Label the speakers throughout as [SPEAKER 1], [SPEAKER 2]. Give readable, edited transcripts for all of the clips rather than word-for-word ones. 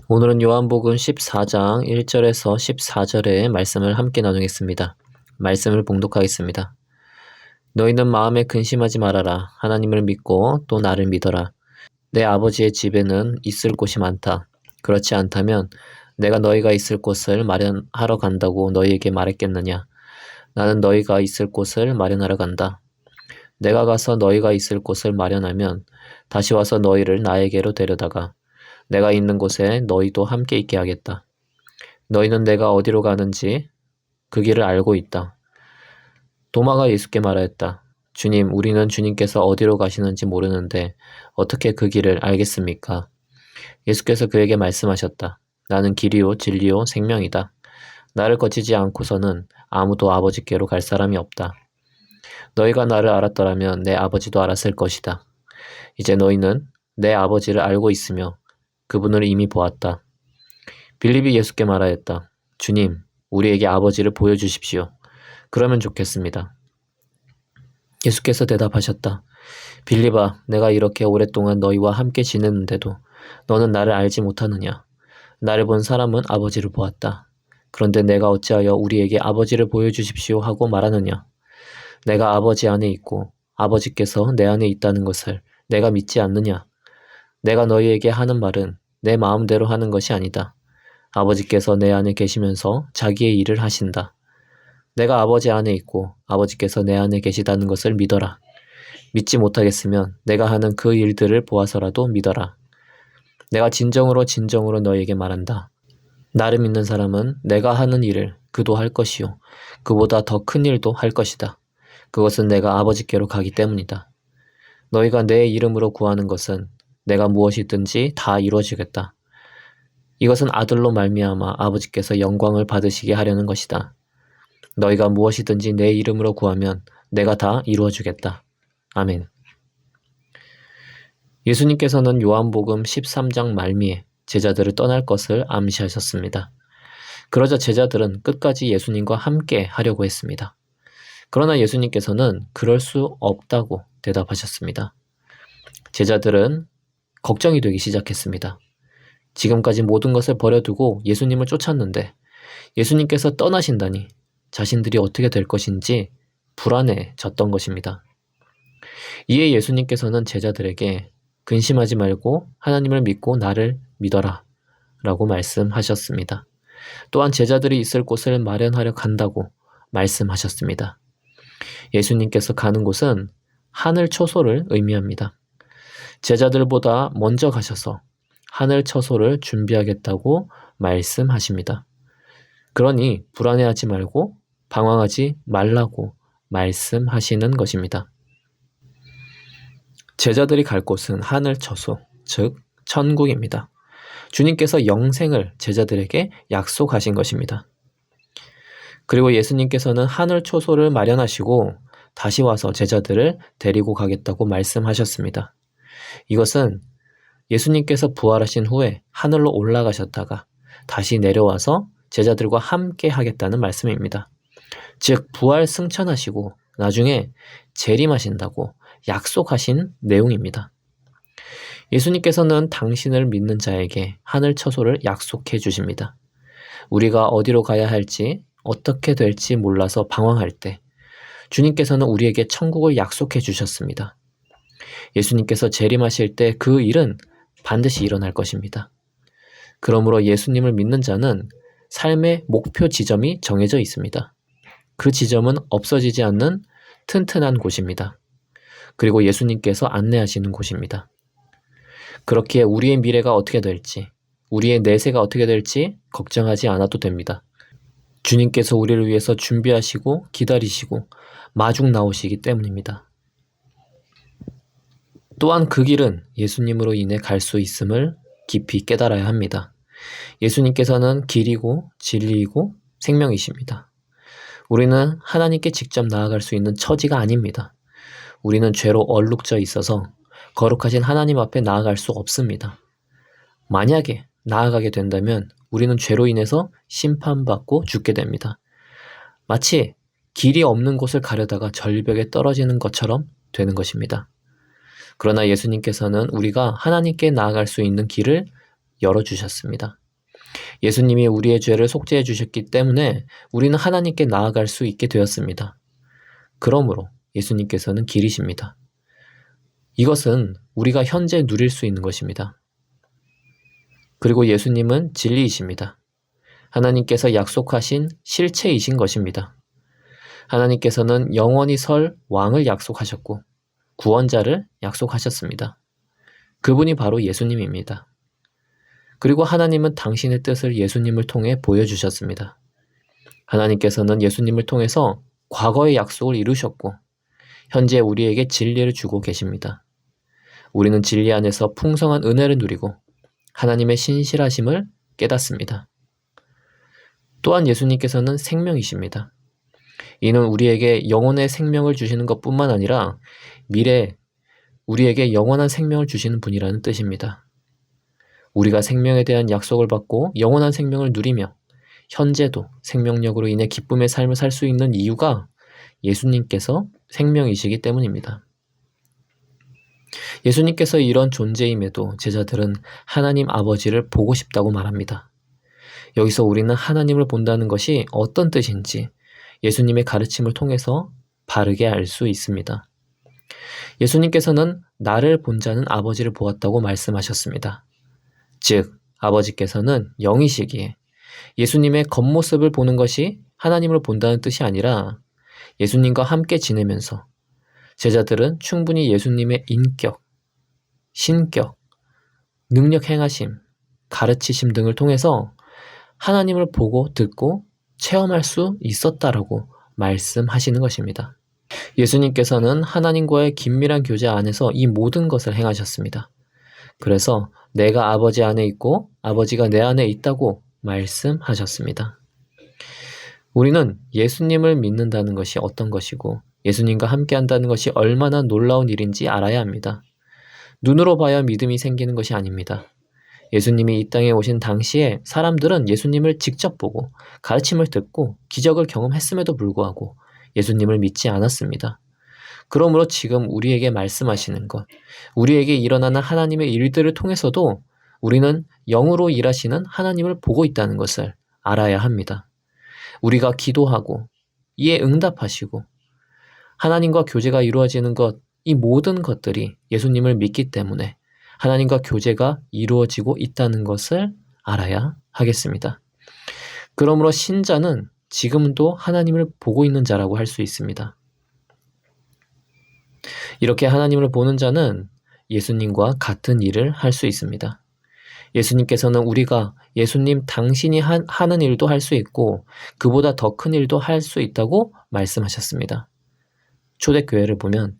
[SPEAKER 1] 오늘은 요한복음 14장 1절에서 14절의 말씀을 함께 나누겠습니다. 말씀을 봉독하겠습니다. 너희는 마음에 근심하지 말아라. 하나님을 믿고 또 나를 믿어라. 내 아버지의 집에는 있을 곳이 많다. 그렇지 않다면 내가 너희가 있을 곳을 마련하러 간다고 너희에게 말했겠느냐. 나는 너희가 있을 곳을 마련하러 간다. 내가 가서 너희가 있을 곳을 마련하면 다시 와서 너희를 나에게로 데려다가 내가 있는 곳에 너희도 함께 있게 하겠다. 너희는 내가 어디로 가는지 그 길을 알고 있다. 도마가 예수께 말하였다. 주님, 우리는 주님께서 어디로 가시는지 모르는데 어떻게 그 길을 알겠습니까? 예수께서 그에게 말씀하셨다. 나는 길이요 진리요 생명이다. 나를 거치지 않고서는 아무도 아버지께로 갈 사람이 없다. 너희가 나를 알았더라면 내 아버지도 알았을 것이다. 이제 너희는 내 아버지를 알고 있으며 그분을 이미 보았다. 빌립이 예수께 말하였다. 주님, 우리에게 아버지를 보여주십시오. 그러면 좋겠습니다. 예수께서 대답하셨다. 빌립아, 내가 이렇게 오랫동안 너희와 함께 지냈는데도 너는 나를 알지 못하느냐? 나를 본 사람은 아버지를 보았다. 그런데 내가 어찌하여 우리에게 아버지를 보여주십시오 하고 말하느냐? 내가 아버지 안에 있고 아버지께서 내 안에 있다는 것을 내가 믿지 않느냐? 내가 너희에게 하는 말은 내 마음대로 하는 것이 아니다. 아버지께서 내 안에 계시면서 자기의 일을 하신다. 내가 아버지 안에 있고 아버지께서 내 안에 계시다는 것을 믿어라. 믿지 못하겠으면 내가 하는 그 일들을 보아서라도 믿어라. 내가 진정으로 너희에게 말한다. 나를 믿는 사람은 내가 하는 일을 그도 할 것이요. 그보다 더 큰 일도 할 것이다. 그것은 내가 아버지께로 가기 때문이다. 너희가 내 이름으로 구하는 것은 내가 무엇이든지 다 이루어지겠다. 이것은 아들로 말미암아 아버지께서 영광을 받으시게 하려는 것이다. 너희가 무엇이든지 내 이름으로 구하면 내가 다 이루어주겠다. 아멘. 예수님께서는 요한복음 13장 말미에 제자들을 떠날 것을 암시하셨습니다. 그러자 제자들은 끝까지 예수님과 함께 하려고 했습니다. 그러나 예수님께서는 그럴 수 없다고 대답하셨습니다. 제자들은 걱정이 되기 시작했습니다. 지금까지 모든 것을 버려두고 예수님을 쫓았는데 예수님께서 떠나신다니 자신들이 어떻게 될 것인지 불안해졌던 것입니다. 이에 예수님께서는 제자들에게 근심하지 말고 하나님을 믿고 나를 믿어라 라고 말씀하셨습니다. 또한 제자들이 있을 곳을 마련하려 간다고 말씀하셨습니다. 예수님께서 가는 곳은 하늘 처소를 의미합니다. 제자들보다 먼저 가셔서 하늘 처소를 준비하겠다고 말씀하십니다. 그러니 불안해하지 말고 방황하지 말라고 말씀하시는 것입니다. 제자들이 갈 곳은 하늘 처소, 즉 천국입니다. 주님께서 영생을 제자들에게 약속하신 것입니다. 그리고 예수님께서는 하늘 처소를 마련하시고 다시 와서 제자들을 데리고 가겠다고 말씀하셨습니다. 이것은 예수님께서 부활하신 후에 하늘로 올라가셨다가 다시 내려와서 제자들과 함께 하겠다는 말씀입니다. 즉 부활 승천하시고 나중에 재림하신다고 약속하신 내용입니다. 예수님께서는 당신을 믿는 자에게 하늘 처소를 약속해 주십니다. 우리가 어디로 가야 할지 어떻게 될지 몰라서 방황할 때 주님께서는 우리에게 천국을 약속해 주셨습니다. 예수님께서 재림하실 때 그 일은 반드시 일어날 것입니다. 그러므로 예수님을 믿는 자는 삶의 목표 지점이 정해져 있습니다. 그 지점은 없어지지 않는 튼튼한 곳입니다. 그리고 예수님께서 안내하시는 곳입니다. 그렇기에 우리의 미래가 어떻게 될지, 우리의 내세가 어떻게 될지 걱정하지 않아도 됩니다. 주님께서 우리를 위해서 준비하시고 기다리시고 마중 나오시기 때문입니다. 또한 그 길은 예수님으로 인해 갈 수 있음을 깊이 깨달아야 합니다. 예수님께서는 길이고 진리이고 생명이십니다. 우리는 하나님께 직접 나아갈 수 있는 처지가 아닙니다. 우리는 죄로 얼룩져 있어서 거룩하신 하나님 앞에 나아갈 수 없습니다. 만약에 나아가게 된다면 우리는 죄로 인해서 심판받고 죽게 됩니다. 마치 길이 없는 곳을 가려다가 절벽에 떨어지는 것처럼 되는 것입니다. 그러나 예수님께서는 우리가 하나님께 나아갈 수 있는 길을 열어주셨습니다. 예수님이 우리의 죄를 속죄해 주셨기 때문에 우리는 하나님께 나아갈 수 있게 되었습니다. 그러므로 예수님께서는 길이십니다. 이것은 우리가 현재 누릴 수 있는 것입니다. 그리고 예수님은 진리이십니다. 하나님께서 약속하신 실체이신 것입니다. 하나님께서는 영원히 설 왕을 약속하셨고 구원자를 약속하셨습니다. 그분이 바로 예수님입니다. 그리고 하나님은 당신의 뜻을 예수님을 통해 보여주셨습니다. 하나님께서는 예수님을 통해서 과거의 약속을 이루셨고 현재 우리에게 진리를 주고 계십니다. 우리는 진리 안에서 풍성한 은혜를 누리고 하나님의 신실하심을 깨닫습니다. 또한 예수님께서는 생명이십니다. 이는 우리에게 영혼의 생명을 주시는 것뿐만 아니라 미래에 우리에게 영원한 생명을 주시는 분이라는 뜻입니다. 우리가 생명에 대한 약속을 받고 영원한 생명을 누리며 현재도 생명력으로 인해 기쁨의 삶을 살 수 있는 이유가 예수님께서 생명이시기 때문입니다. 예수님께서 이런 존재임에도 제자들은 하나님 아버지를 보고 싶다고 말합니다. 여기서 우리는 하나님을 본다는 것이 어떤 뜻인지 예수님의 가르침을 통해서 바르게 알 수 있습니다. 예수님께서는 나를 본 자는 아버지를 보았다고 말씀하셨습니다. 즉, 아버지께서는 영이시기에 예수님의 겉모습을 보는 것이 하나님을 본다는 뜻이 아니라 예수님과 함께 지내면서 제자들은 충분히 예수님의 인격, 신격, 능력 행하심, 가르치심 등을 통해서 하나님을 보고 듣고 체험할 수 있었다라고 말씀하시는 것입니다. 예수님께서는 하나님과의 긴밀한 교제 안에서 이 모든 것을 행하셨습니다. 그래서 내가 아버지 안에 있고 아버지가 내 안에 있다고 말씀하셨습니다. 우리는 예수님을 믿는다는 것이 어떤 것이고 예수님과 함께 한다는 것이 얼마나 놀라운 일인지 알아야 합니다. 눈으로 봐야 믿음이 생기는 것이 아닙니다. 예수님이 이 땅에 오신 당시에 사람들은 예수님을 직접 보고 가르침을 듣고 기적을 경험했음에도 불구하고 예수님을 믿지 않았습니다. 그러므로 지금 우리에게 말씀하시는 것, 우리에게 일어나는 하나님의 일들을 통해서도 우리는 영으로 일하시는 하나님을 보고 있다는 것을 알아야 합니다. 우리가 기도하고 이에 응답하시고 하나님과 교제가 이루어지는 것, 이 모든 것들이 예수님을 믿기 때문에 하나님과 교제가 이루어지고 있다는 것을 알아야 하겠습니다. 그러므로 신자는 지금도 하나님을 보고 있는 자라고 할 수 있습니다. 이렇게 하나님을 보는 자는 예수님과 같은 일을 할 수 있습니다. 예수님께서는 우리가 예수님 당신이 하는 일도 할 수 있고 그보다 더 큰 일도 할 수 있다고 말씀하셨습니다. 초대교회를 보면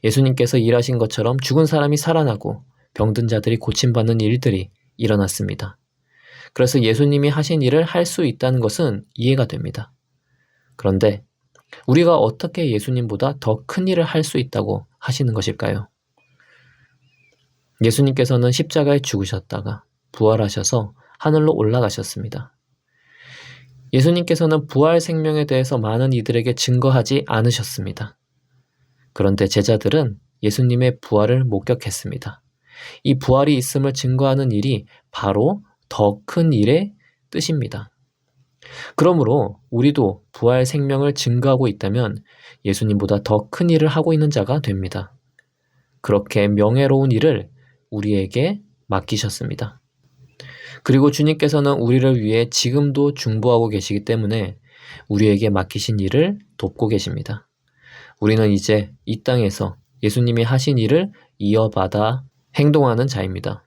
[SPEAKER 1] 예수님께서 일하신 것처럼 죽은 사람이 살아나고 병든 자들이 고침받는 일들이 일어났습니다. 그래서 예수님이 하신 일을 할 수 있다는 것은 이해가 됩니다. 그런데 우리가 어떻게 예수님보다 더 큰 일을 할 수 있다고 하시는 것일까요? 예수님께서는 십자가에 죽으셨다가 부활하셔서 하늘로 올라가셨습니다. 예수님께서는 부활 생명에 대해서 많은 이들에게 증거하지 않으셨습니다. 그런데 제자들은 예수님의 부활을 목격했습니다. 이 부활이 있음을 증거하는 일이 바로 더 큰 일의 뜻입니다. 그러므로 우리도 부활 생명을 증거하고 있다면 예수님보다 더 큰 일을 하고 있는 자가 됩니다. 그렇게 명예로운 일을 우리에게 맡기셨습니다. 그리고 주님께서는 우리를 위해 지금도 중보하고 계시기 때문에 우리에게 맡기신 일을 돕고 계십니다. 우리는 이제 이 땅에서 예수님이 하신 일을 이어받아 행동하는 자입니다.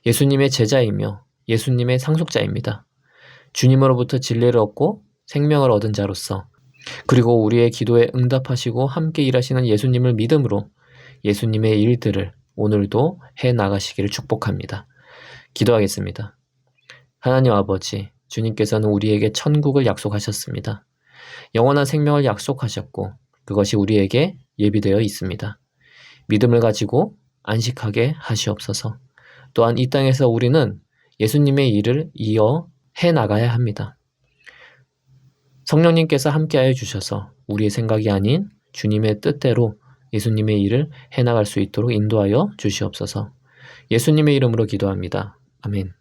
[SPEAKER 1] 예수님의 제자이며 예수님의 상속자입니다. 주님으로부터 진리를 얻고 생명을 얻은 자로서 그리고 우리의 기도에 응답하시고 함께 일하시는 예수님을 믿음으로 예수님의 일들을 오늘도 해 나가시기를 축복합니다. 기도하겠습니다. 하나님 아버지, 주님께서는 우리에게 천국을 약속하셨습니다. 영원한 생명을 약속하셨고 그것이 우리에게 예비되어 있습니다. 믿음을 가지고 안식하게 하시옵소서. 또한 이 땅에서 우리는 예수님의 일을 이어 해 나가야 합니다. 성령님께서 함께하여 주셔서 우리의 생각이 아닌 주님의 뜻대로 예수님의 일을 해 나갈 수 있도록 인도하여 주시옵소서. 예수님의 이름으로 기도합니다. 아멘.